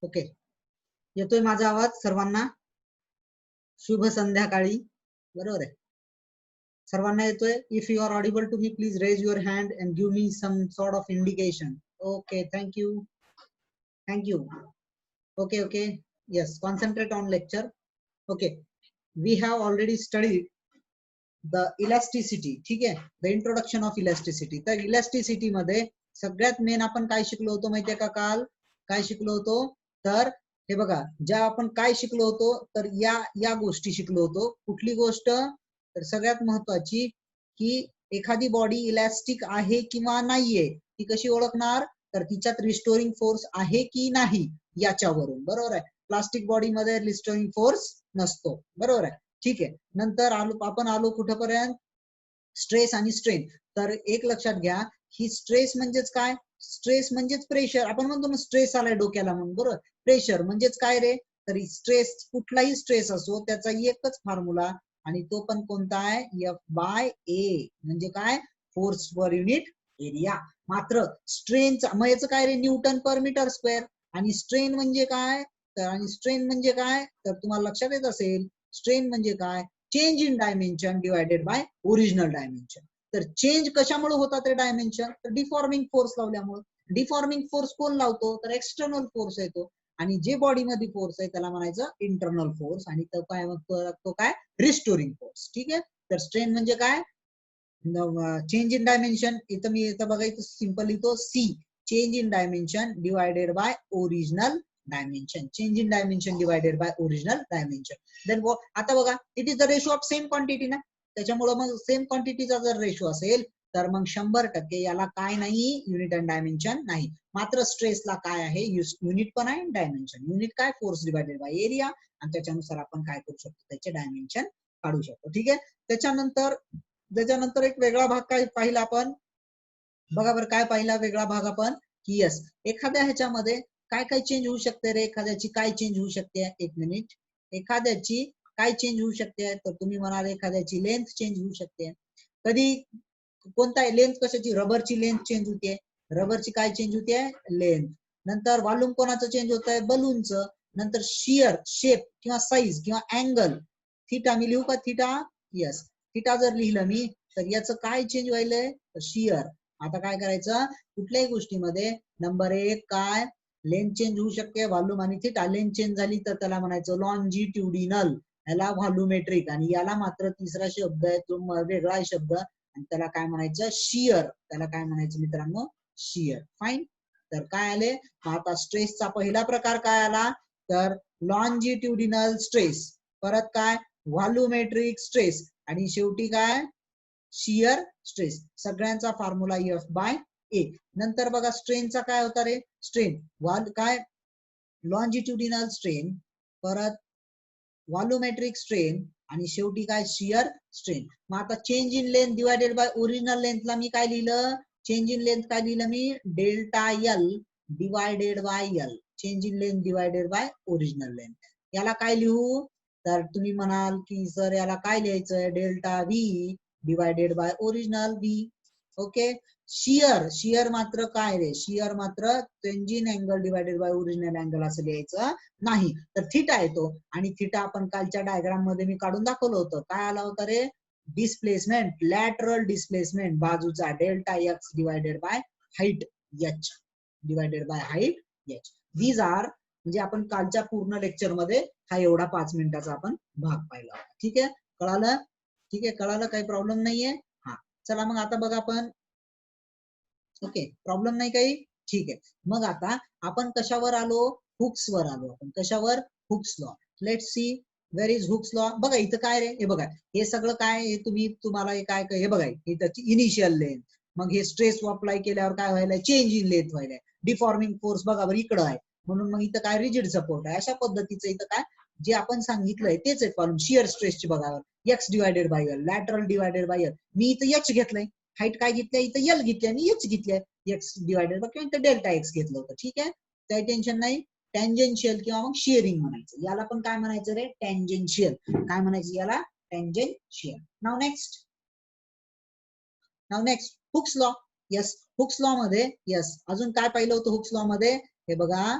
Okay, येतोय माझा आवाज सर्वांना? शुभ संध्याकाळी. बरोबर आहे, सर्वांना येतोय? If you are audible to me, please raise your hand and give me some sort of indication. Okay, thank you. Thank you. Okay okay, yes, concentrate on lecture. Okay, we have already studied the elasticity. ठीक आहे, the introduction of elasticity. तर elasticity मध्ये सगळ्यात main आपण काय शिकलो होतो माहितीये का? काल काय शिकलो होतो? तर हे बघा, ज्या आपण काय शिकलो होतो, तर या या गोष्टी शिकलो होतो. कुठली गोष्ट? तर सगळ्यात महत्वाची, की एखादी बॉडी इलॅस्टिक आहे किंवा नाहीये, ती कशी ओळखणार? तर तिच्यात रिस्टोरिंग फोर्स आहे की नाही याच्यावरून. बरोबर आहे, प्लास्टिक बॉडी मध्ये रिस्टोरिंग फोर्स नसतो. बरोबर आहे, ठीक आहे. नंतर आपण आलो कुठपर्यंत? स्ट्रेस आणि स्ट्रेन. तर एक लक्षात घ्या, ही स्ट्रेस म्हणजेच काय? स्ट्रेस म्हणजेच प्रेशर. आपण म्हणतो ना स्ट्रेस आलाय डोक्याला म्हणून, बरोबर. प्रेशर म्हणजेच काय रे? तरी स्ट्रेस, कुठलाही स्ट्रेस असो, त्याचा एकच फॉर्म्युला, आणि तो पण कोणता आहे? F/A. म्हणजे काय? Force per unit area. मात्र स्ट्रेनचा मग याचं काय रे? न्यूटन पर मीटर स्क्वेअर. आणि स्ट्रेन म्हणजे काय? तर आणि स्ट्रेन म्हणजे काय? तर तुम्हाला लक्षात येत असेल, स्ट्रेन म्हणजे काय? Change in dimension divided by original dimension. तर चेंज कशामुळे होतात ते डायमेन्शन? तर डिफॉर्मिंग फोर्स लावल्यामुळे. डिफॉर्मिंग फोर्स कोण लावतो? तर एक्सटर्नल फोर्स येतो. आणि जे बॉडीमध्ये फोर्स आहे त्याला म्हणायचं इंटरनल फोर्स. आणि तो काय तो काय? Restoring force. ठीक आहे. तर स्ट्रेन म्हणजे काय? Change in dimension. इथं मी इथं बघा, इथं सिंपल लिहितो see, change in dimension divided by original dimension. Change in dimension divided by original dimension. Then आता बघा, it is the ratio of same quantity ना, त्याच्यामुळे मग सेम क्वांटिटीचा जर रेशो असेल तर मग 100% याला काय नाही? युनिट अँड डायमेन्शन नाही. मात्र स्ट्रेसला काय आहे? युनिट पण आहे, डायमेन्शन. युनिट काय? Force divided by area. आणि त्याच्यानुसार आपण काय करू शकतो? त्याचे डायमेन्शन काढू शकतो. ठीक आहे. त्याच्यानंतर एक वेगळा भाग काय पाहिला आपण? बघा बरं, काय पाहिला वेगळा भाग आपण? की यस, एखाद्या ह्याच्यामध्ये काय काय चेंज होऊ शकते रे? एखाद्याची काय चेंज होऊ शकते? एक मिनिट. एखाद्याची काय चेंज होऊ शकते? तर तुम्ही म्हणाल एखाद्याची लेंथ चेंज होऊ शकते. कधी कोणता लेंथ? कशाची? रबरची लेंथ चेंज होते. रबरची काय चेंज होते? लेंथ. नंतर व्हॉल्यूम कोणाचं चेंज होत आहे? बलूनचं. नंतर शियर, शेप किंवा साईज किंवा अँगल. थिटा मी लिहू का? थिटा. यस, थिटा जर लिहिलं मी, तर याचं काय चेंज व्हायलंय? शियर. आता काय करायचं? कुठल्याही गोष्टीमध्ये नंबर एक काय? लेंथ चेंज होऊ शकते, व्हॉल्यूम आणि थिटा. लेंथ चेंज झाली तर त्याला म्हणायचं लॉन्जिट्युडिनल, याला व्हॉल्यूमेट्रिक. आणि याला मात्र तिसरा शब्द आहे, तो वेगळा शब्द, आणि त्याला काय म्हणायचं? शियर. त्याला काय म्हणायचं मित्रांनो? शियर. फाईन. तर काय आले? आता स्ट्रेसचा पहिला प्रकार काय आला? तर लॉन्जिट्युडिनल स्ट्रेस. परत काय? Volumetric stress. आणि शेवटी काय? Shear stress. सगळ्यांचा फॉर्म्युला F/A. नंतर बघा, स्ट्रेनचा काय होता रे? स्ट्रेन काय? लॉन्जिट्युडिनल स्ट्रेन, परत व्हॉल्यूमेट्रिक स्ट्रेन, आणि शेवटी काय? Shear strain. मग आता change in length divided by original लेंथला मी काय लिहिलं? चेंज इन लेंथ काय लिहिलं मी? Delta L divided by L. Change in length divided by original length. याला काय लिहू? तर तुम्ही म्हणाल की सर याला काय लिहायचं? Delta V divided by original V. Okay. Shear, shear मात्र काय रे? शियर मात्र changing angle divided by original angle असं लिहायचं नाही. तर थिटा येतो. आणि थिटा आपण कालच्या डायग्राम मध्ये मी काढून दाखवलं होतं. काय आला होता रे? डिस्प्लेसमेंट, लॅटरल डिस्प्लेसमेंट बाजूचा, delta X divided by height H. Divided by height H. These are, म्हणजे आपण कालच्या पूर्ण लेक्चर मध्ये हा एवढा 5 मिनिटाचा आपण भाग पाहिला. ठीक आहे, कळालं? ठीक आहे, कळालं? काही प्रॉब्लेम नाहीये? हा, चला मग आता बघा आपण. ओके, प्रॉब्लेम नाही काही? ठीक आहे. मग आता आपण कशावर आलो? हुक्स वर आलो. आपण कशावर? Hooke's law. Let's see where is Hooke's law. बघा इथं काय रे? हे बघा, हे सगळं काय? हे तुम्हाला काय हे बघा, ही त्याची इनिशियल लेंथ. मग हे स्ट्रेस अप्लाय केल्यावर काय व्हायला? चेंज इन लेंथ व्हायला. डिफॉर्मिंग फोर्स बघा बरं इकडं आहे, म्हणून मग इथं काय? रिजिड सपोर्ट आहे. अशा पद्धतीचं इथं काय जे आपण सांगितलंय तेच आहे फॉर्म. शियर स्ट्रेसची बघा, X divided by L, lateral divided by L. मी इथं एच घेतलंय, हाईट काय घेतल्या? इथं एल घेतली आणि एच घेतल्या. एक्स डिवायडेड बाय किंवा डेल्टा एक्स घेतलं होतं. ठीक आहे, काही टेन्शन नाही. टँजेन्शियल किंवा मग शिअरिंग म्हणायचं. याला पण काय म्हणायचं रे? टँजेन्शियल. काय म्हणायचं याला? टँजेन्शियल. नाव next. Hooke's law. Yes, Hooke's law मध्ये यस अजून काय पाहिलं होतं हुक्स लॉ मध्ये? हे बघा,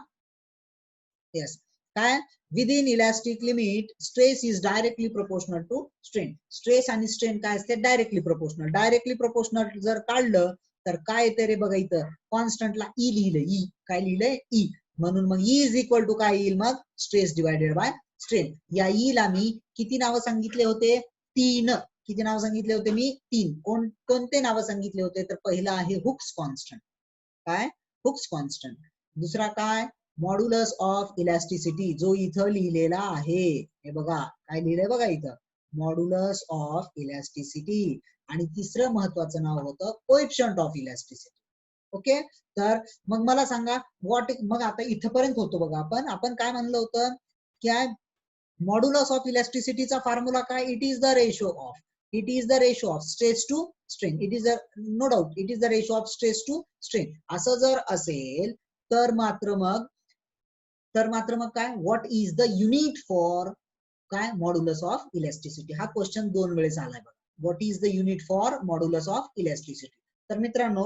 येस काय within elastic limit stress is directly proportional to strain. Stress आणि स्ट्रेन काय असते डायरेक्टली प्रोपोर्शनल. डायरेक्टली प्रोपोर्शनल जर काढलं तर काय येते रे बघा इथं कॉन्स्टंटला ई लिहिलं ई काय लिहिलंय ई म्हणून मग ई इज इक्वल टू काय येईल मग स्ट्रेस डिवायडेड बाय स्ट्रेन. या ई ला मी किती नावं सांगितले होते तीन. किती नाव सांगितले होते मी तीन. कोणते नावं सांगितले होते तर पहिला आहे हुक्स कॉन्स्टंट. काय हुक्स कॉन्स्टंट. दुसरा काय मॉड्युलस ऑफ इलास्टिसिटी जो इथं लिहिलेला आहे. हे बघा काय लिहिलंय बघा इथं मॉड्युलस ऑफ इलास्टिसिटी. आणि तिसरं महत्वाचं नाव होतं कोएफिशियंट ऑफ इलास्टिसिटी. ओके तर मग मला सांगा व्हॉट मग आता इथपर्यंत होतो बघा आपण काय म्हणलं होतं काय मॉड्युलस ऑफ इलास्टिसिटीचा फॉर्म्युला काय it is the ratio of stress to strain. It is no doubt it is the ratio of stress to strain. असं जर असेल तर मात्र मग काय what is the unit for काय मॉड्युलस ऑफ इलास्टिसिटी. हा क्वेश्चन 2 वेळेस आलाय बघा. What is the unit for modulus of elasticity. तर मित्रांनो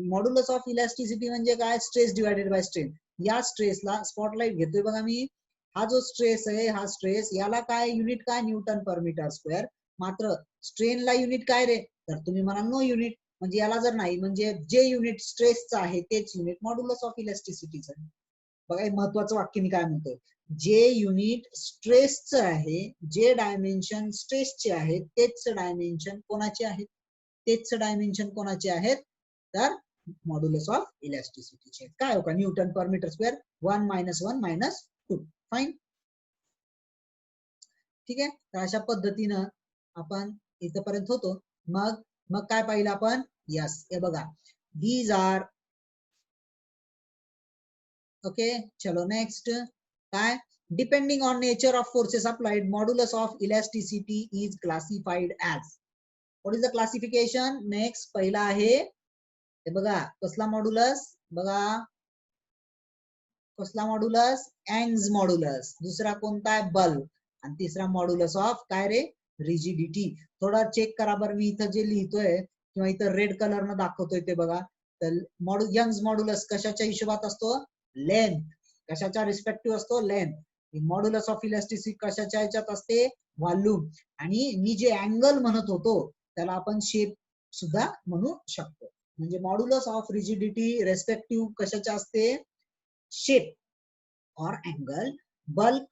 मॉड्युलस ऑफ इलास्टिसिटी म्हणजे काय स्ट्रेस डिवायडेड बाय स्ट्रेन. या स्ट्रेसला स्पॉटलाइट घेतोय बघा मी. हा जो स्ट्रेस आहे हा स्ट्रेस याला काय युनिट काय न्यूटन पर मीटर स्क्वेअर. मात्र स्ट्रेनला युनिट काय रे तर तुम्ही म्हणा नो युनिट. म्हणजे याला जर नाही म्हणजे जे युनिट स्ट्रेसचं आहे तेच युनिट मॉड्युलस ऑफ इलास्टिसिटीचं आहे. बघा हे महत्वाचं वाक्य मी काय म्हणतोय जे युनिट स्ट्रेसचं आहे जे डायमेन्शन स्ट्रेसचे आहेत तेच डायमेन्शन कोणाचे आहेत तर मॉड्युलस ऑफ इलास्टिसिटीचे. काय होता न्यूटन पर मीटर स्क्वेअर 1 - 1 - 2. फाईन ठीक आहे. तर अशा पद्धतीनं आपण इथपर्यंत होतो. मग काय पाहिलं आपण यस हे बघा दीज आर ओके. चलो नेक्स्ट काय depending on nature of forces applied modulus of elasticity is classified as. What is the classification. Next पहिला आहे हे बघा कसला मॉड्युलस बघा कसला मॉड्युलस एंग्स मॉड्युलस. दुसरा कोणता आहे बल्क. आणि तिसरा मॉड्युलस ऑफ काय रे रिजिडिटी. थोडा चेक करा बरं मी इथं जे लिहितोय किंवा इथं रेड कलर न दाखवतोय ते बघा. तर यंग्स मॉड्युलस कशाच्या हिशोबात असतो लेंथ. कशाच्या रिस्पेक्टिव्ह असतो लेंथ. मॉड्युलस ऑफ इलास्टिसिटी कशाच्या ह्याच्यात असते व्हॉल्यूम. आणि मी जे अँगल म्हणत होतो त्याला आपण शेप सुद्धा म्हणू शकतो. म्हणजे मॉड्युलस ऑफ रिजिडिटी रेस्पेक्टिव्ह कशाच्या असते शेप और अँगल. बल्क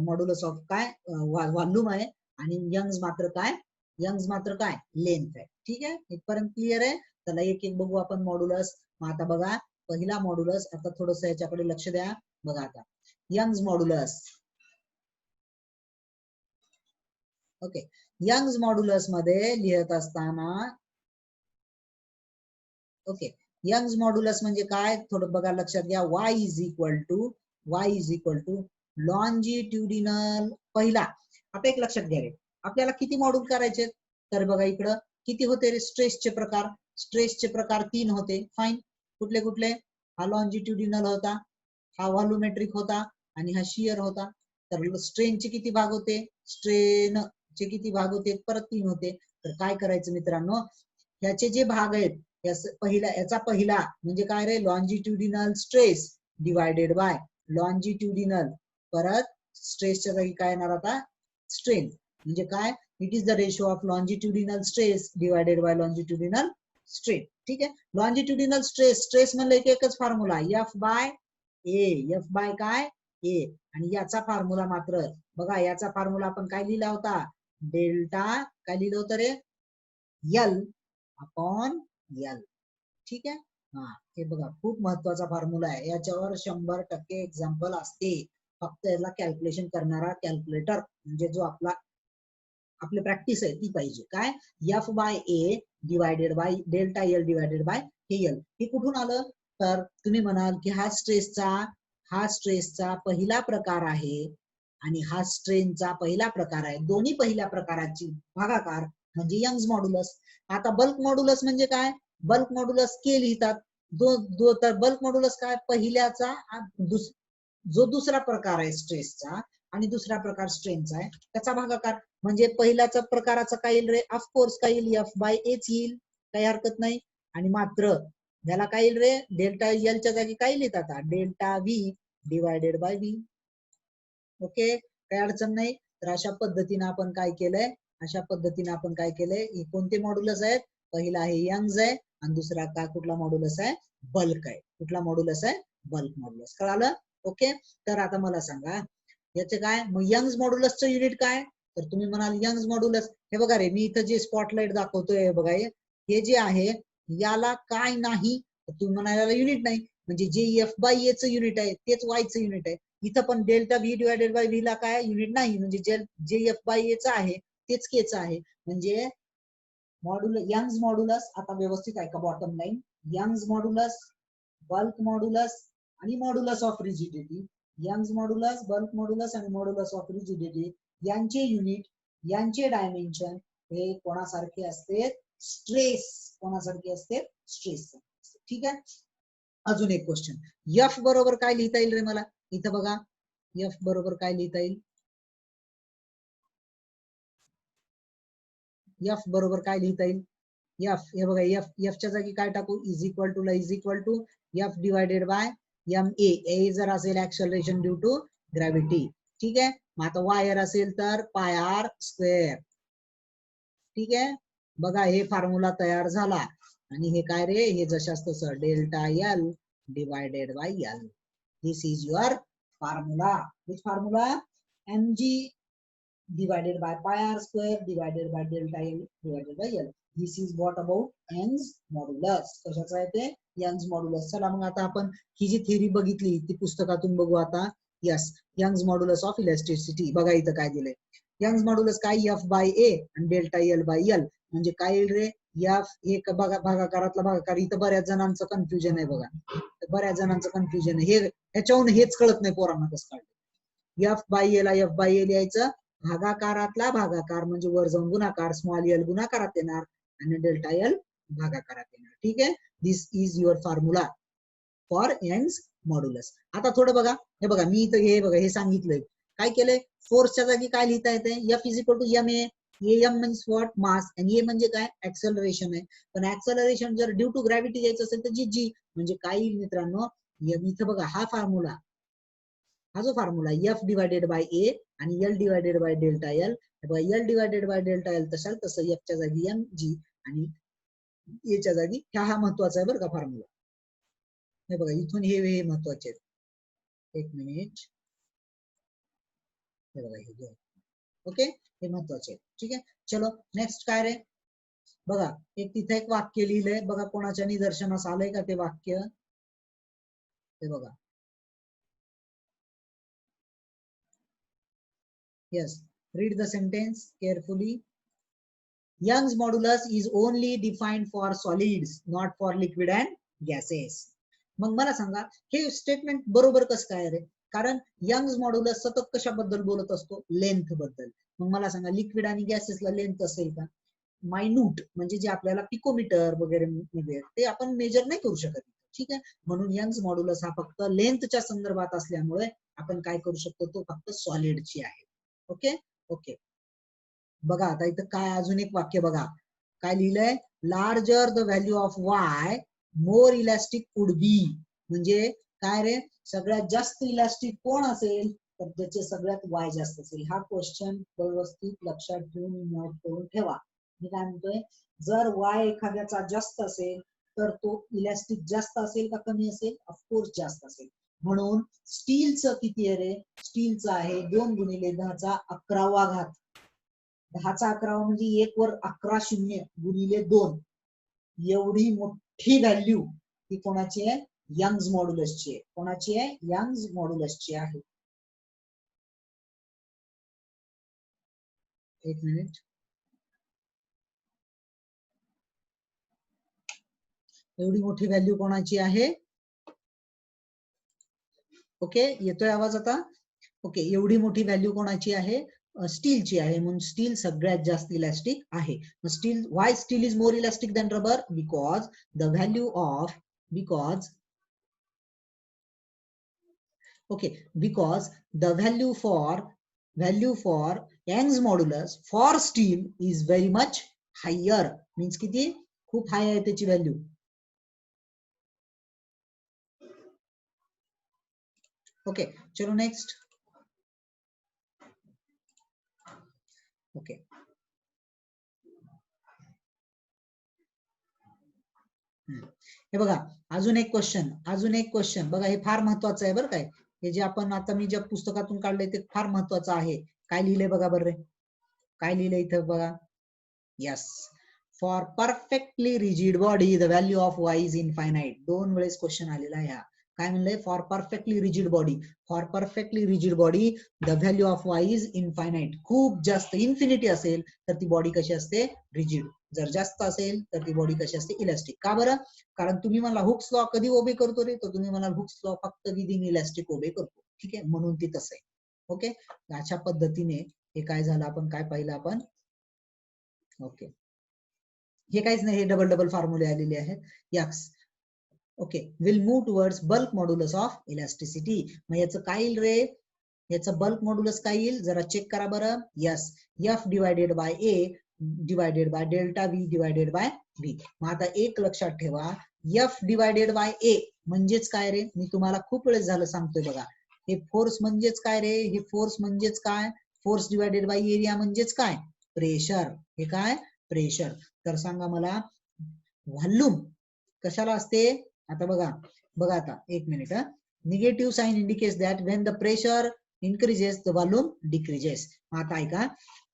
मॉड्युलस ऑफ काय व्हॉल्यूम आहे आणि यंग्स मात्र काय लेंथ आहे. ठीक आहे इथपर्यंत क्लिअर आहे. त्याला एक एक बघू आपण मॉड्युलस. मग आता बघा पहिला मॉड्युलस आता थोडस याच्याकडे लक्ष द्या बघा आता Young's modulus. Okay Young's modulus मध्ये लिहित असताना ओके यंग्स मॉड्युलस म्हणजे काय थोडं बघा लक्षात घ्या. y is equal to longitudinal पहिला. आता एक लक्षात घ्या रे आपल्याला किती मॉड्यूल करायचे तर बघा इकडं किती होते रे स्ट्रेसचे प्रकार 3 होते. फाईन कुठले कुठले हा लॉन्जिट्युडिनल होता हा व्हॉल्युमेट्रिक होता आणि हा शियर होता. तर स्ट्रेनचे किती भाग होते स्ट्रेनचे किती भाग होते परत 3 होते. तर काय करायचं मित्रांनो ह्याचे जे भाग आहेत याचा पहिला म्हणजे काय रे longitudinal stress divided by longitudinal परत स्ट्रेसच्या जागी काय येणार आता स्ट्रेन. म्हणजे काय it is the ratio of longitudinal stress divided by longitudinal strain. ठीक आहे लॉन्जिट्युडिनल स्ट्रेस म्हणलं की एकच फॉर्म्युला एफ बाय काय ए. आणि याचा फॉर्म्युला मात्र बघा याचा फॉर्म्युला आपण काय लिहिला होता डेल्टा काय लिहिलं होतं रे यल अपॉन यल. ठीक आहे हा हे बघा खूप महत्वाचा फॉर्म्युला आहे. याच्यावर 100% एक्झाम्पल असते. फक्त याला कॅल्क्युलेशन करणारा कॅल्क्युलेटर म्हणजे जो आपली प्रॅक्टिस आहे ती पाहिजे. काय F by A divided by delta L divided by हे एल. हे कुठून आलं तर तुम्ही म्हणाल की हा स्ट्रेसचा पहिला प्रकार आहे आणि हा स्ट्रेनचा पहिला प्रकार आहे. दोन्ही पहिल्या प्रकाराची भागाकार म्हणजे यंग्स मॉड्युलस. आता बल्क मॉड्युलस म्हणजे काय बल्क मॉड्युलस के लिहितात. तर बल्क मॉड्युलस काय पहिल्याचा जो दुसरा प्रकार आहे स्ट्रेसचा आणि दुसरा प्रकार स्ट्रेनचा आहे त्याचा भागाकार. म्हणजे पहिल्याचा प्रकाराचा काय येईल रे ऑफकोर्स काय येईल एफ बाय एच येईल काही हरकत नाही. आणि मात्र याला काय येईल रे डेल्टा एलच्या जागी काय लिहितात delta V divided by B. Okay, काही अडचण नाही. तर अशा पद्धतीने आपण काय केलंय, अशा पद्धतीने आपण काय केलंय, हे कोणते मॉड्युलस आहेत, पहिला आहे यंग्स आहे आणि दुसरा काय कुठला मॉड्युलस आहे, बल्क आहे. कुठला मॉड्युलस आहे, बल्क मॉड्युलस. कळालं? ओके, तर आता मला सांगा याचे काय, मग यंग्स मॉड्युलसचं युनिट काय, तर तुम्ही म्हणाल यंग्स मॉड्युलस, हे बघा रे मी इथं जे स्पॉटलाइट दाखवतोय बघा, हे जे आहे याला काय नाही, तुम्ही म्हणाल युनिट नाही, म्हणजे जे एफ बाय ए चं युनिट आहे तेच वाय चं युनिट आहे. इथं पण delta V divided by V ला काय युनिट नाही, म्हणजे जे एफ बाय ए चं आहे तेच के चं आहे. म्हणजे मॉड्युलस, यंग्स मॉड्युलस, आता व्यवस्थित आहे का bottom line, Young's modulus, bulk modulus आणि modulus of rigidity. Young's modulus, bulk modulus आणि मॉड्युलस ऑफ रिजिडिटी यांचे युनिट, यांचे डायमेन्शन हे कोणासारखे असते, स्ट्रेस, कोणासारखे असते, स्ट्रेस. ठीक आहे. अजून एक क्वेश्चन, एफ बरोबर काय लिहिता येईल रे मला, इथं बघा एफ बरोबर काय लिहिता येईल, एफ बरोबर काय लिहिता येईल, एफ, हे बघा एफ, एफ च्या जागी काय टाकू, इज इक्वल टू ला is equal to F divided by M A. A जर असेल ऍक्सलरेशन ड्यू टू ग्रॅव्हिटी. ठीक आहे. मग आता वायर असेल तर पाय आर स्क्वेअर. ठीक आहे. बघा हे फॉर्म्युला तयार झाला आणि हे काय रे, हे जशाच तसं delta L divided by L. This is your formula. Which formula, M G divided by pi r square divided by delta L divided by L. This is what about Young's modulus. कशाचं आहे ते, Young's modulus. चला मग आता आपण ही जी theory बघितली ती पुस्तकातून बघू आता. Yes, Young's modulus of elasticity. बघा इथं काय दिलंय, Young's modulus काय, F by A आणि डेल्टा L by L. म्हणजे काय येईल रे, F एक भागाकारातला भागाकार. इथं बऱ्याच जणांचं कन्फ्युजन आहे बघा, बऱ्याच जणांचं कन्फ्युजन आहे, हे ह्याच्याहून हेच कळत नाही पोरांना कसं काढलं. एफ बाय ए ला एफ बाय ए लिहायचं, भागाकारातला भागाकार म्हणजे वर जाऊन गुणाकार, स्मॉल एल गुणाकारात येणार आणि डेल्टा एल भागाकारात येणार. ठीक आहे. This is your formula for Young's modulus. आता थोडं बघा, हे बघा मी इथं हे बघा हे सांगितलंय, काय केलंय, फोर्सच्या जागी काय लिहिता येते, F is equal to M A. M म्हणजे व्हॉट, मास, आणि ए म्हणजे काय, ऍक्सेलरेशन आहे. पण ऍक्सेलरेशन जर ड्यू टू ग्रॅव्हिटी द्यायचं असेल तर जी जी, म्हणजे काय मित्रांनो, इथं बघा हा फॉर्म्युला, हा जो formula F divided by A आणि L divided by delta L, L divided by delta L तशाल तसं एफ च्या जागी एम जी आणि ए च्या जागी हा महत्वाचा आहे बरं का फॉर्म्युला. हे बघा इथून हे महत्वाचे आहेत. एक मिनिट, हे बघा हे दोन. ओके, हे महत्वाचे आहे. ठीक आहे. चलो नेक्स्ट काय रे, बघा एक तिथे एक वाक्य लिहिलंय बघा, कोणाच्या निदर्शनास आलंय का ते वाक्य, हे बघा. Yes, read the sentence carefully. Young's modulus is only defined for solids, not for liquid and gases. मग मला सांगा हे स्टेटमेंट बरोबर कसं काय रे, कारण यंग्स मॉड्युलस सतत कशाबद्दल बोलत असतो, लेंथ बद्दल. मग मला सांगा लिक्विड आणि गॅसेसला लेंथ असेल का, मायन्यूट म्हणजे जे आपल्याला पिकोमीटर वगैरे मिळेल ते आपण मेजर नाही करू शकत. ठीक आहे. म्हणून यंग्स मॉड्युलस हा फक्त लेंथच्या संदर्भात असल्यामुळे आपण काय करू शकतो, तो फक्त सॉलिडची आहे. Okay okay. बघा आता इथं काय अजून एक वाक्य बघा, काय लिहिलंय, larger the value of Y more elastic could be. म्हणजे काय रे, सगळ्यात जास्त इलास्टिक कोण असेल तर त्याचे सगळ्यात वाय जास्त असेल. हा क्वेश्चन व्यवस्थित लक्षात ठेवून नोट करून ठेवा. मी काय म्हणतोय, जर वाय एखाद्याचा जास्त असेल तर तो इलास्टिक जास्त असेल का कमी असेल, ऑफकोर्स जास्त असेल. म्हणून स्टीलचं किती आहे रे, स्टीलचं आहे 2 गुणिले 10⁻11 घात. 10⁻11 म्हणजे 1 वर 11 शून्य गुणिले 2, एवढी मोठी व्हॅल्यू ही कोणाची आहे, यंग्स मॉड्युलसची आहे. कोणाची आहे, यंग्स मॉड्युलसची आहे. एक मिनिट, एवढी मोठी व्हॅल्यू कोणाची आहे, ओके येतोय आवाज आता, ओके एवढी मोठी व्हॅल्यू कोणाची आहे, स्टीलची आहे. म्हणून स्टील सगळ्यात जास्त इलास्टिक आहे. Steel, Y steel is more elastic than rubber, because the value of, because the value for Young's modulus for steel is very much higher. Means किती, खूप हाय आहे त्याची व्हॅल्यू. ओके चलो नेक्स्ट. ओके हे बघा अजून एक क्वेश्चन बघा, हे फार महत्वाचं आहे बरं काय. हे जे आपण आता मी ज्या पुस्तकातून काढलंय ते फार महत्वाचं आहे. काय लिहिलंय बघा बरं रे, काय लिहिलंय इथं बघा. Yes, for perfectly rigid body the value of Y is infinite. 2 वेळेस क्वेश्चन आलेला आहे हा. काय म्हणलंय, for perfectly rigid body the value of Y is infinite. खूप जास्त इन्फिनिटी असेल तर ती बॉडी कशी असते, रिजिड. जर जास्त असेल तर ती बॉडी कशी असते, इलास्टिक. का बरं, कारण तुम्ही मला हुक्स लॉ कधी ओबे करतो रे, तर तुम्ही मला हुक्स लॉ फक्त विदिन इलास्टिक ओबे करतो. ठीक आहे, म्हणून ती तसं आहे. ओके, अशा पद्धतीने हे काय झालं, आपण काय पाहिलं आपण. ओके, हे काहीच नाही, हे डबल डबल फॉर्म्युले आलेले आहेत. Yes, okay, will move towards bulk modulus of elasticity. मग याचं काय येईल रे, याचं बल्क मॉड्युलस काय येईल, जरा चेक करा बरं. Yes, F divided by A divided by delta V divided by V. मग आता एक लक्षात ठेवा, एफ डिवायडेड बाय ए म्हणजेच काय रे, मी तुम्हाला खूप वेळेस झालं सांगतोय बघा. हे फोर्स म्हणजेच काय रे, हे फोर्स म्हणजेच काय, फोर्स डिवायडेड बाय एरिया म्हणजेच काय, प्रेशर. हे काय, प्रेशर. तर सांगा मला, व्हॉल्यूम कशाला असते. आता बघा आता एक minute. Negative sign indicates that when the pressure increases the volume decreases. आता ऐका,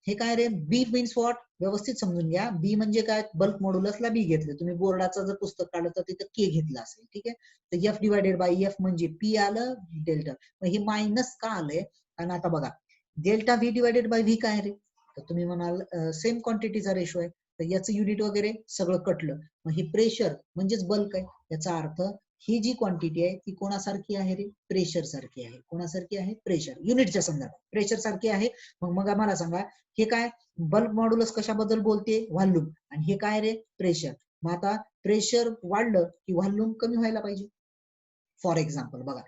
हे काय रे, बी मीन्स व्हॉट, व्यवस्थित समजून घ्या. बी म्हणजे काय, बल्क मॉड्युलसला बी घेतले. तुम्ही बोर्डाचं जर पुस्तक काढलं तर तिथं के घेतलं असेल. ठीक आहे, तर एफ डिवायडेड बाय एफ म्हणजे पी आलं, डेल्टा. मग हे मायनस का आलंय, कारण आता बघा, delta V divided by V काय रे, तर तुम्ही म्हणाल सेम क्वांटिटीचा रेशो आहे, तर याचं युनिट वगैरे सगळं कटलं. मग हे प्रेशर म्हणजेच बल्क आहे. याचा अर्थ ही जी क्वांटिटी आहे ती कोणासारखी आहे रे, प्रेशर सारखी आहे. कोणासारखी आहे, प्रेशर. युनिटच्या संदर्भात प्रेशर सारखी आहे. मग मला सांगा, हे काय, बल्क मॉड्युलस कशाबद्दल बोलते, व्हॉल्यूम. आणि हे काय रे, प्रेशर. मग आता प्रेशर वाढलं की व्हॉल्यूम कमी व्हायला पाहिजे. फॉर एक्झाम्पल बघा,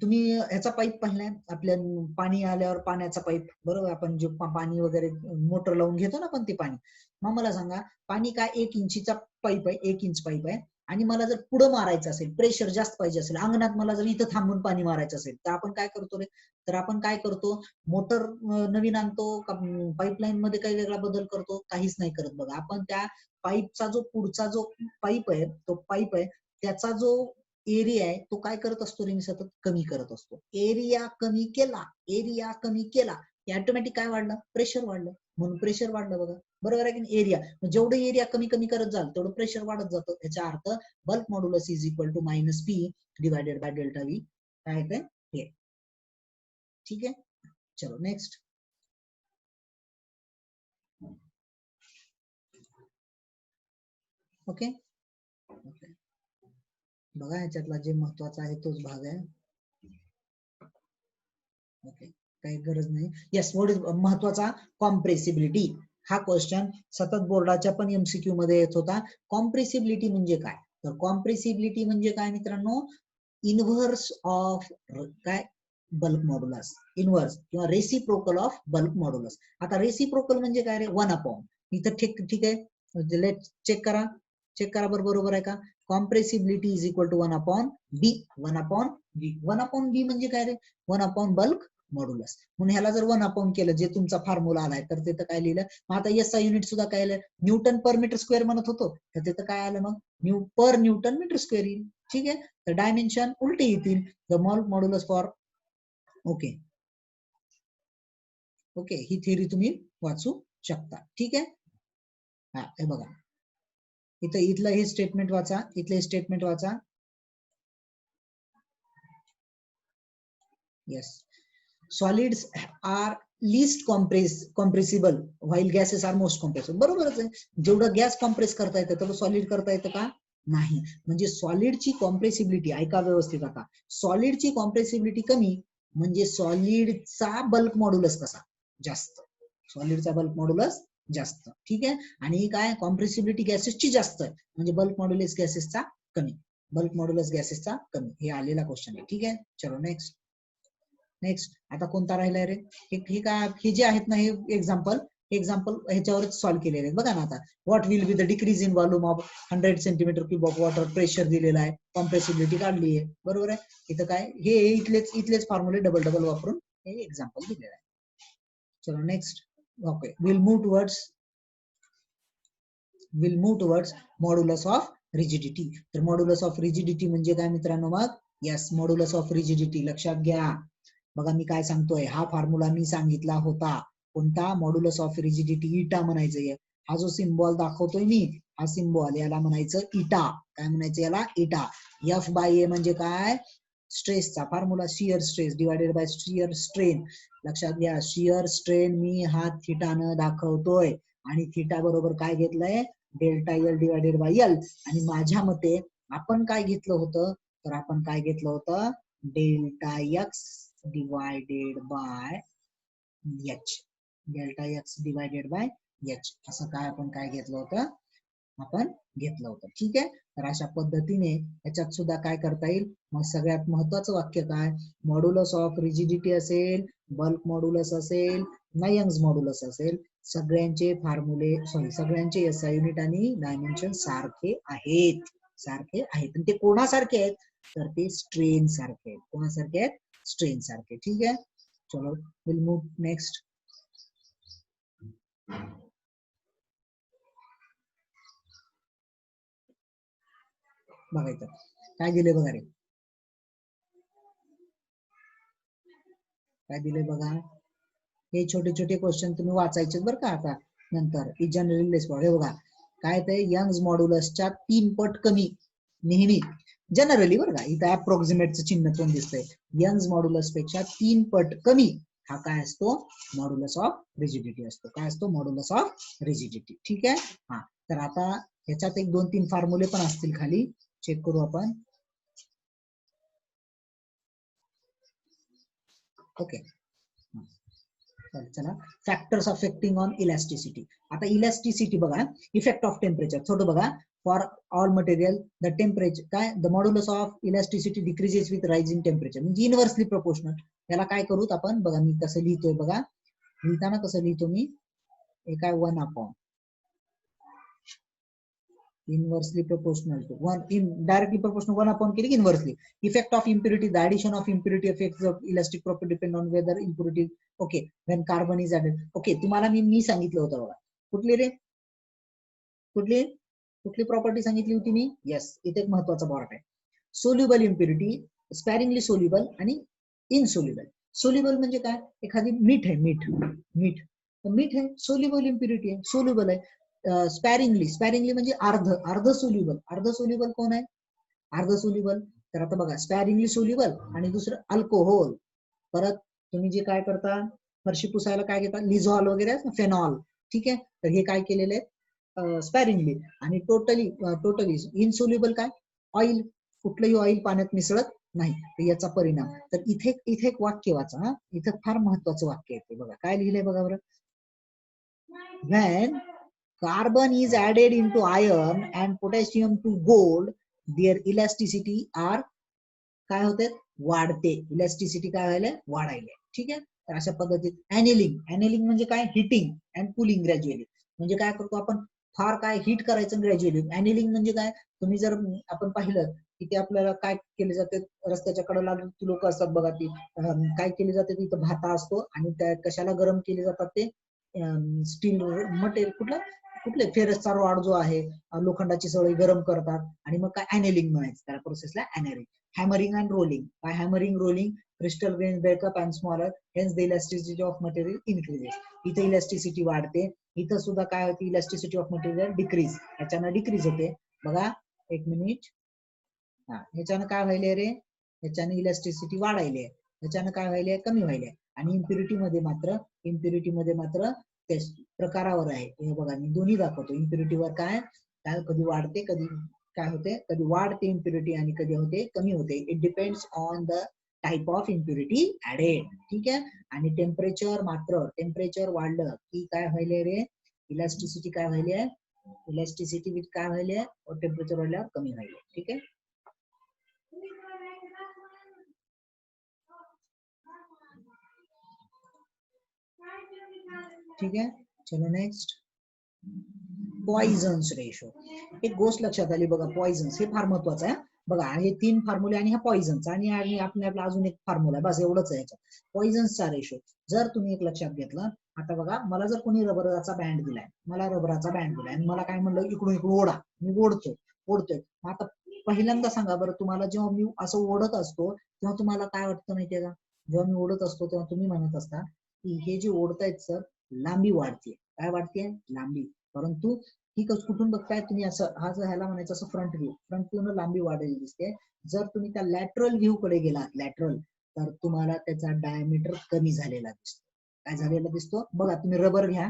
तुम्ही ह्याचा पाईप पाहिलाय, आपल्या पाणी आल्यावर पाण्याचा पाईप, बरोबर, आपण जे पाणी वगैरे मोटर लावून घेतो ना आपण ते पाणी. मग मला सांगा, पाणी काय 1 इंचीचा पाईप आहे, 1 इंच पाईप आहे. आणि मला जर पुढं मारायचं असेल, प्रेशर जास्त पाहिजे असेल, अंगणात मला जर इथं थांबून पाणी मारायचं असेल, तर आपण काय करतो रे, तर आपण काय करतो, मोटर नवीन आणतो का पाईपलाईन मध्ये काही वेगळा बदल करतो, काहीच नाही करत. बघा, आपण त्या पाईपचा जो पुढचा जो पाईप आहे, तो पाईप आहे, त्याचा जो एरिया आहे तो काय करत असतो रे, सतत कमी करत असतो. एरिया कमी केला की ऑटोमॅटिक काय वाढलं, प्रेशर वाढलं. म्हणून प्रेशर वाढलं. बघा, बरोबर आहे की एरिया, जेवढं एरिया कमी करत जाल तेवढं प्रेशर वाढत जातं. याचा अर्थ bulk modulus is equal to minus P divided by delta V. काय आहे हे, ठीक आहे. चलो नेक्स्ट. ओके, बघा ह्याच्यातला जे महत्वाचा आहे तोच भाग आहे. ओके, काही गरज नाही. यस, व्हॉट इज महत्वाचा, कॉम्प्रेसिबिलिटी. हा क्वेश्चन सतत बोर्डाच्या पण एमसीक्यू मध्ये येत होता. कॉम्प्रेसिबिलिटी म्हणजे काय, तर कॉम्प्रेसिबिलिटी म्हणजे काय मित्रांनो, इनव्हर्स ऑफ काय, बल्क मॉड्युलस. इनव्हर्स किंवा रेसिप्रोकल ऑफ बल्क मॉड्युलस. आता रेसिप्रोकल म्हणजे काय रे, 1/. इथं ठीक आहे, लेट चेक करा बरोबर आहे का. Compressibility is equal to 1/b. 1/b. 1/b म्हणजे काय रे, 1 बल्क मॉड्युलस. म्हणून ह्याला जर 1 केलं, जे तुमचा फॉर्म्युला आलाय, तर तिथं काय लिहिलं. मग आता एसचा युनिट सुद्धा काय आलं, न्यूटन पर मीटर स्क्वेअर म्हणत होतो, तर तिथं काय आलं मग, पर न्यूटन मीटर स्क्वेअर येईल. ठीक आहे, तर डायमेन्शन उलटे येतील. The modulus for, okay okay, he theory तुम्ही वाचू शकता. ठीक आहे, हा हे बघा, इथलं हे स्टेटमेंट वाचा, इथले स्टेटमेंट वाचा. Yes, solids are least compressible while gases are most compressible. बरोबरच आहे, जेवढं गॅस कॉम्प्रेस करता येतं तेवढं सॉलिड करता येतं का, नाही. म्हणजे सॉलिडची कॉम्प्रेसिबिलिटी, ऐका व्यवस्थित आता, सॉलिडची कॉम्प्रेसिबिलिटी कमी म्हणजे सॉलिडचा बल्क मॉड्युलस कसा, जास्त. सॉलिडचा बल्क मॉड्युलस जास्त. ठीक आहे, आणि काय, कॉम्प्रेसिबिलिटी गॅसेसची जास्त आहे म्हणजे बल्क मॉड्युलस गॅसेसचा कमी. बल्क मॉड्युलस गॅसेसचा कमी, हे आलेला क्वेश्चन आहे. ठीक आहे, चलो नेक्स्ट. आता कोणता राहिलाय रे, हे काय, हे जे आहेत ना, हे एक्झाम्पल, एक्झाम्पल ह्याच्यावरच सॉल्व्ह केलेले आहेत बघा ना आता. What will be the decrease in volume of 100 centimetre cube of water, pressure दिलेला आहे, कॉम्प्रेसिबिलिटी काढली आहे, बरोबर आहे. इथं काय हे इथलेच फॉर्म्युले डबल डबल वापरून हे एक्झाम्पल दिलेलं आहे. चलो next. Okay, will move towards modulus of rigidity. तर मॉड्युलस ऑफ रिजिडिटी म्हणजे काय मित्रांनो? मग यस, मॉड्युलस ऑफ रिजिडिटी लक्षात घ्या. बघा मी काय सांगतोय, हा फॉर्म्युला मी सांगितला होता. कोणता? मॉड्युलस ऑफ रिजिडिटी, इटा म्हणायचं. हा जो सिम्बॉल दाखवतोय मी, हा सिम्बॉल याला म्हणायचं इटा. काय म्हणायचं याला? इटा. एफ बाय ए म्हणजे काय? स्ट्रेसचा formula, shear stress divided by shear strain. लक्षात घ्या, शियर स्ट्रेन मी हा थिटानं दाखवतोय आणि थिटा बरोबर काय घेतलंय? Delta L divided by L. आणि माझ्या मते आपण काय घेतलं होतं? तर आपण काय घेतलं होतं? Delta X divided by H. Delta X divided by H असं काय आपण काय घेतलं होतं? आपण घेतलं होतं. ठीक आहे. तर अशा पद्धतीने याच्यात सुद्धा काय करता येईल? मग सगळ्यात महत्वाचं वाक्य काय? मॉड्युलस ऑफ रिजिडिटी असेल, बल्क मॉड्युलस असेल, यंग्स मॉड्युलस असेल, सगळ्यांचे सगळ्यांचे एसआय युनिट आणि डायमेन्शन सारखे आहेत. आणि ते कोणासारखे आहेत? तर ते स्ट्रेन सारखे आहेत. कोणासारखे आहेत? स्ट्रेन सारखे. ठीक आहे. चलो विल मूव नेक्स्ट. बघायचं काय दिले बघा रे, काय दिले बघा. हे छोटे छोटे क्वेश्चन तुम्ही वाचायचे बरं का आता नंतर. जनरली रिस्पॉन्स हे बघा काय ते, यंग्स मॉड्युलसच्या 3 पट कमी नेहमी, जनरली बरं का, इथं अप्रॉक्सिमेटचं चिन्ह पण दिसतंय. यंग्स मॉड्युलस पेक्षा 3 पट कमी हा काय असतो? मॉड्युलस ऑफ रिजिडिटी असतो. काय असतो? Modulus of rigidity. ठीक आहे. हा, तर आता ह्याच्यात 1-2-3 फॉर्म्युले पण असतील खाली, चेक करू आपण. ओके, चला. Factors affecting on elasticity. आता इलॅस्टिसिटी बघा, इफेक्ट ऑफ टेम्परेचर. छोटं बघा, for all material the temperature काय, the modulus of elasticity decreases with rising temperature, म्हणजे इनव्हर्सली प्रोपोर्शनल. याला काय करूत आपण? बघा मी कसं लिहितोय बघा. लिहिताना कसं लिहितो मी? हे काय 1 upon inversely proportional to 1 in directly proportional 1 upon केली inversely. Effect of impurity, the addition of impurity affects the elastic property depend on whether impurity, okay, when carbon is added. Okay, तुम्हाला मी सांगितलं होतं बघा. कुठली रे? कुठली प्रॉपर्टी सांगितली होती मी? Yes, इथे एक महत्वाचा पार्ट आहे. सोल्युबल इम्प्युरिटी, स्पॅरिंगली सोल्युबल आणि इनसोल्युबल. सोल्युबल म्हणजे काय? एखादी मीठ आहे, मीठ आहे, सोल्युबल इम्प्युरिटी आहे, सोल्युबल आहे. स्पॅरिंगली म्हणजे अर्ध सोल्युबल कोण आहे? अर्ध सोल्युबल. तर आता बघा, स्पॅरिंगली सोल्युबल आणि दुसरं अल्कोहोल. परत तुम्ही जे काय करता, फरशी पुसायला काय घेता? लिझॉल वगैरे, फेनॉल. ठीक आहे. तर हे काय केलेलं आहे? स्पॅरिंगली. आणि टोटली इनसोल्युबल काय? ऑइल. कुठलंही ऑइल पाण्यात मिसळत नाही. तर याचा परिणाम. तर इथे एक वाक्य वाचा. हा, इथे फार महत्वाचं वाक्य आहे. बघा काय लिहिलंय बघा बरं. When carbon is added into iron and potassium to gold, their elasticity are काय होते? वाढते. इलॅस्टिसिटी काय व्हायला? वाढायला. ठीक आहे. तर अशा पद्धतीत एनेलिंग म्हणजे काय? Heating and cooling gradually. म्हणजे काय करतो आपण? फार काय हीट करायचं ग्रॅज्युअली. एनेलिंग म्हणजे काय? तुम्ही जर आपण पाहिलं की ते आपल्याला काय केले जाते, रस्त्याच्या कडेला लोक असतात बघा, ती काय केले जाते, तिथं भाता असतो आणि त्या कशाला गरम केले जातात? ते स्टील मटेरियल, कुठले फेरसचा रॉड जो आहे, लोखंडाची सळई गरम करतात आणि मग काय एनेलिंग म्हणायचं त्याला प्रोसेसला. Annealing. Hammering and rolling. By hammering, rolling, crystal grain breakup and smaller, hence the elasticity of material increases. इथे इलॅस्टिसिटी वाढते. इथं सुद्धा काय होते? Elasticity of material decrease. ह्याच्यानं डिक्रीज होते. बघा एक मिनिट. हा, ह्याच्यानं काय व्हायले रे? ह्याच्यानं इलॅस्टिसिटी वाढायली आहे. ह्याच्यानं काय व्हायले? कमी व्हायले. आणि इम्प्युरिटी मध्ये मात्र त्या प्रकारावर आहे. हे बघा मी दोन्ही दाखवतो. इम्प्युरिटीवर काय काय कधी वाढते, कधी काय होते, कधी वाढते इम्प्युरिटी आणि कधी होते कमी होते. It depends on the type of impurity added. ठीक आहे. आणि टेम्परेचर वाढलं की काय व्हायले रे? इलॅस्टिसिटी काय व्हायली? इलॅस्टिसिटी विथ काय व्हायली? टेम्परेचर वाढल्यावर कमी व्हायली. ठीक आहे. ठीक आहे. चलो नेक्स्ट, पॉइझन्स रेशो. एक गोष्ट लक्षात आली बघा, पॉइझन्स हे फार महत्वाचं आहे. बघा हे 3 फॉर्म्युले आणि हा पॉइझनचा आणि आपल्याला अजून एक फॉर्म्युला आहे, बस एवढंच आहे याच्यात. पॉइझन्सचा रेशो जर तुम्ही एक लक्षात घेतलं, आता बघा मला जर कोणी रबराचा बँड दिलाय, आणि मला काय म्हणलं इकडून इकडून ओढा, मी ओढतोय. आता पहिल्यांदा सांगा बरं, तुम्हाला जेव्हा मी असं ओढत असतो तेव्हा तुम्हाला काय वाटतं माहितीये का? जेव्हा मी ओढत असतो तेव्हा तुम्ही म्हणत असता की हे जे ओढतायत सर लांबी वाढते. काय वाढते? लांबी. परंतु ही कुठून बघताय तुम्ही? असं हा जो ह्याला म्हणायचं असं फ्रंट व्ह्यू न लांबी वाढलेली दिसते. जर तुम्ही त्या लॅटरल व्ह्यू कडे गेलात, लॅटरल, तर तुम्हाला त्याचा डायमीटर कमी झालेला दिसतो. काय झालेला दिसतो? बघा तुम्ही रबर घ्या,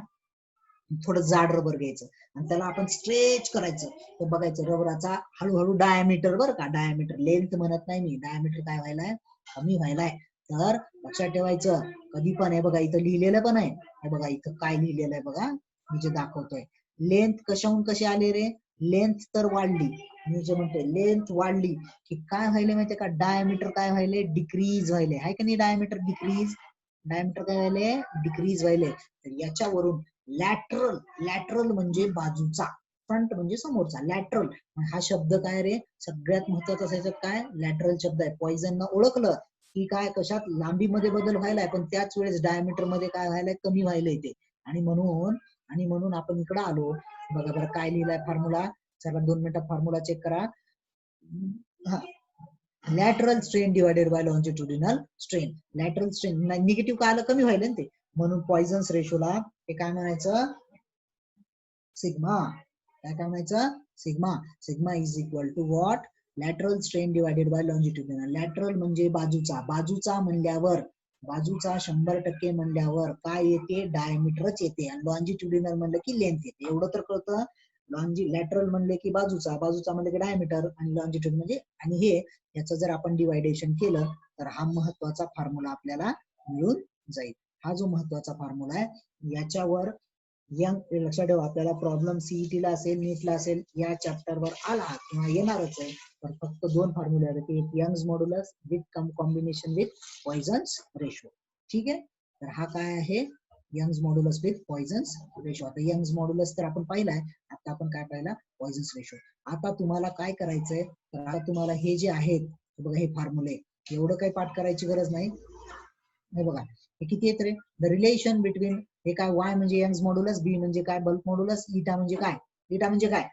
थोडं जाड रबर घ्यायचं आणि त्याला आपण स्ट्रेच करायचं, तर बघायचं रबराचा हळूहळू डायमीटर, बरं का, डायमीटर, लेंथ म्हणत नाही मी, डायमीटर काय व्हायलाय? कमी व्हायलाय. तर लक्षात ठेवायचं कधी पण. हे बघा इथं लिहिलेलं पण आहे, हे बघा इथं काय लिहिलेलं आहे बघा, मी जे दाखवतोय. लेंथ कशाहून कशी आले रे? लेंथ तर वाढली, मी जे म्हणतोय लेंथ वाढली की काय व्हायले माहितीये का? डायमीटर काय व्हायले? डिक्रीज व्हायले. आहे का नाही? डायमीटर काय व्हायले? डिक्रीज व्हायले. तर याच्यावरून लॅटरल म्हणजे बाजूचा, फ्रंट म्हणजे समोरचा, लॅटरल हा शब्द काय रे? सगळ्यात महत्वाचा असायचं काय? लॅटरल शब्द आहे. पॉइझन ओळखलं की काय, कशात लांबीमध्ये बदल व्हायलाय, पण त्याच वेळेस डायमीटर मध्ये काय व्हायलाय? कमी व्हायलंय ते. आणि म्हणून आपण इकडे आलो. बघा बरं काय लिहिलाय फॉर्म्युला, चला 2 मिनिटात फॉर्म्युला चेक करा. Lateral strain divided by longitudinal strain. Lateral strain negative काय आलं? कमी व्हायला ते. म्हणून पॉइझन्स रेशोला हे काय म्हणायचं? सिग्मा. काय म्हणायचं? Sigma is equal to what? Lateral strain divided by longitudinal. Lateral म्हणजे बाजूचा म्हणल्यावर, बाजूचा 100% म्हणल्यावर काय येते? डायमीटरच येते. आणि लॉन्जिट्युडिनल म्हणलं की लेंथ येते. एवढं तर कळतं. लॅटरल म्हणले की बाजूचा म्हणले की डायमीटर, आणि लॉन्जिट्युड म्हणजे, आणि हे याचं जर आपण डिवायडेशन केलं तर हा महत्वाचा फॉर्म्युला आपल्याला मिळून जाईल. हा जो महत्वाचा फॉर्म्युला आहे याच्यावर लक्षात ठेवा, आपल्याला प्रॉब्लेम सीईटी ला असेल, नीटला असेल, या चॅप्टरवर आला किंवा येणारच आहे, तर फक्त 2 फॉर्म्युले आहेत. एक Young's modulus with combination with Poisson's ratio. ठीक आहे, तर हा काय आहे? Young's modulus with Poisson's ratio. आता यंग्स मॉड्युलस तर आपण पाहिलाय, आता आपण काय पाहिला? Poisson's ratio. आता तुम्हाला काय करायचंय? तर आता तुम्हाला हे जे आहेत बघा, हे फॉर्म्युले, एवढं काही पाठ करायची गरज नाही. हे बघा हे किती येत रे? द रिलेशन बिटवीन, हे काय? वाय म्हणजे यंग्स मॉड्युलस, बी म्हणजे काय? बल्क मॉड्युलस, इटा म्हणजे काय?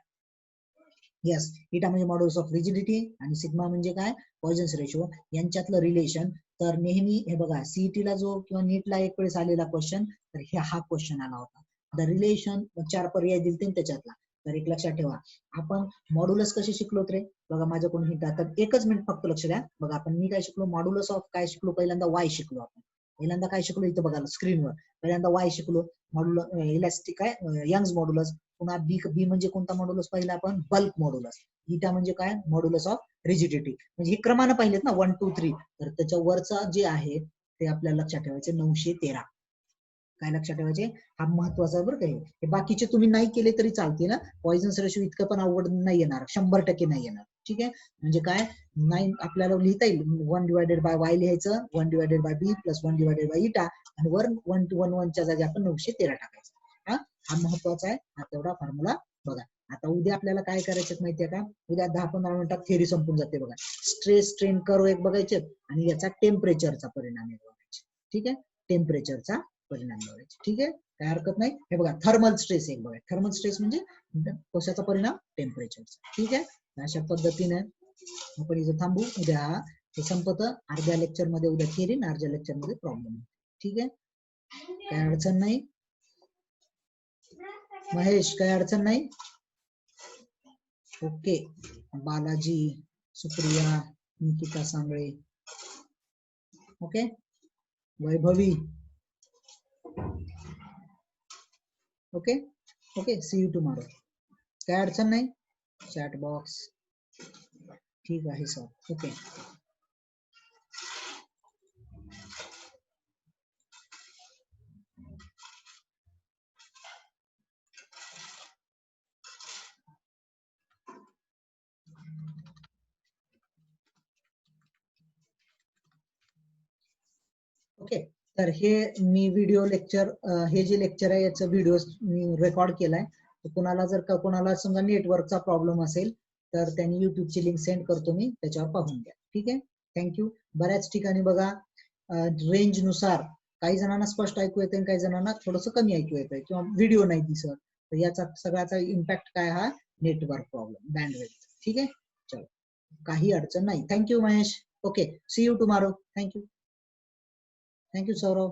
येस, इटा म्हणजे मॉड्युलस ऑफ रिजिडिटी, आणि सिग्मा म्हणजे काय? पॉइझन्स रेशो. यांच्यातलं रिलेशन. तर नेहमी हे बघा, सीईटी ला जो किंवा नीटला एक वेळेस आलेला क्वेश्चन, तर हा क्वेश्चन आला होता. द रिलेशन 4 पर्याय दिलते त्याच्यातला. तर एक लक्षात ठेवा, आपण मॉड्युलस कसे शिकलो रे? बघा माझ्याकडून हिंट, आता एकच मिनिट फक्त लक्ष द्या. बघा आपण मी काय शिकलो? मॉड्युलस ऑफ काय शिकलो? पहिल्यांदा वाय शिकलो आपण. पहिल्यांदा काय शिकलो? इथं बघा स्क्रीनवर पहिल्यांदा वाय शिकलो. मॉड्युलस इलास्टिक काय? Young's modulus. पुन्हा बी म्हणजे कोणता मॉड्युलस पाहिला आपण? Bulk modulus. इटा म्हणजे काय? Modulus of rigidity. म्हणजे हे क्रमानं पाहिलेत ना, 1 2 3. तर त्याच्या वरचा जे आहे ते आपल्याला लक्षात ठेवायचे 913. काय लक्षात ठेवायचे? हा महत्वाचा बरं का. हे बाकीचे तुम्ही नाही केले तरी चालते ना. पॉइझन्स रेशो इतकं पण अवघड नाही येणार, 100% नाही येणार. ठीक आहे, म्हणजे काय? 9 आपल्याला लिहिता येईल. 1 डिवायडेड बाय वाय लिहायचं, 1 divided by B plus 1 divided by eta, आणि वर 1 to 1 च्या जागी आपण 913 टाकायचं. हा महत्वाचा आहे. हा तेवढा फॉर्म्युला बघा. आता उद्या आपल्याला काय करायचं माहितीये का? उद्या 10-15 मिनिटात थेरी संपून जाते बघा. स्ट्रेस स्ट्रेन कर्व एक बघायचे, आणि याचा टेम्परेचरचा परिणाम एक बघायचे. ठीक आहे, टेम्परेचरचा परिणाम बघायचे. ठीक आहे, काय हरकत नाही. हे बघा थर्मल स्ट्रेस एक बघा. थर्मल स्ट्रेस म्हणजे कशाचा परिणाम? टेम्परेचरचा. ठीक आहे, अशा पद्धतीने आपण इथं थांबू. उद्या हे संपत. अर्ध्या लेक्चर मध्ये उद्या थेरी, अर्ध्या लेक्चर मध्ये प्रॉब्लेम. ठीक आहे, काय अडचण नाही. महेश काय अडचण नाही? Okay. Balaji, Supriya, Nikita Sangle, okay. Vaibhavi, okay. See you tomorrow. काय अडचण नाही? चॅट बॉक्स ठीक आहे सर. ओके. ओके, तर हे मी व्हिडिओ लेक्चर, हे जे लेक्चर आहे याचा व्हिडिओ मी रेकॉर्ड केलाय. कोणाला जर का कोणाला समजा नेटवर्कचा प्रॉब्लेम असेल तर त्यांनी युट्यूबची लिंक सेंड करतो मी, त्याच्यावर पाहून घ्या. ठीक आहे, थँक्यू. बऱ्याच ठिकाणी बघा रेंज नुसार काही जणांना स्पष्ट ऐकू येते, काही जणांना थोडंसं कमी ऐकू येतंय किंवा व्हिडिओ नाही दिसत. तर याचा सगळ्याचा इम्पॅक्ट काय, हा नेटवर्क प्रॉब्लेम, बँडविड्थ. ठीक आहे, चलो, काही अडचण नाही. Thank you Mahesh. Okay, see you tomorrow. Thank you. Thank you Saurav.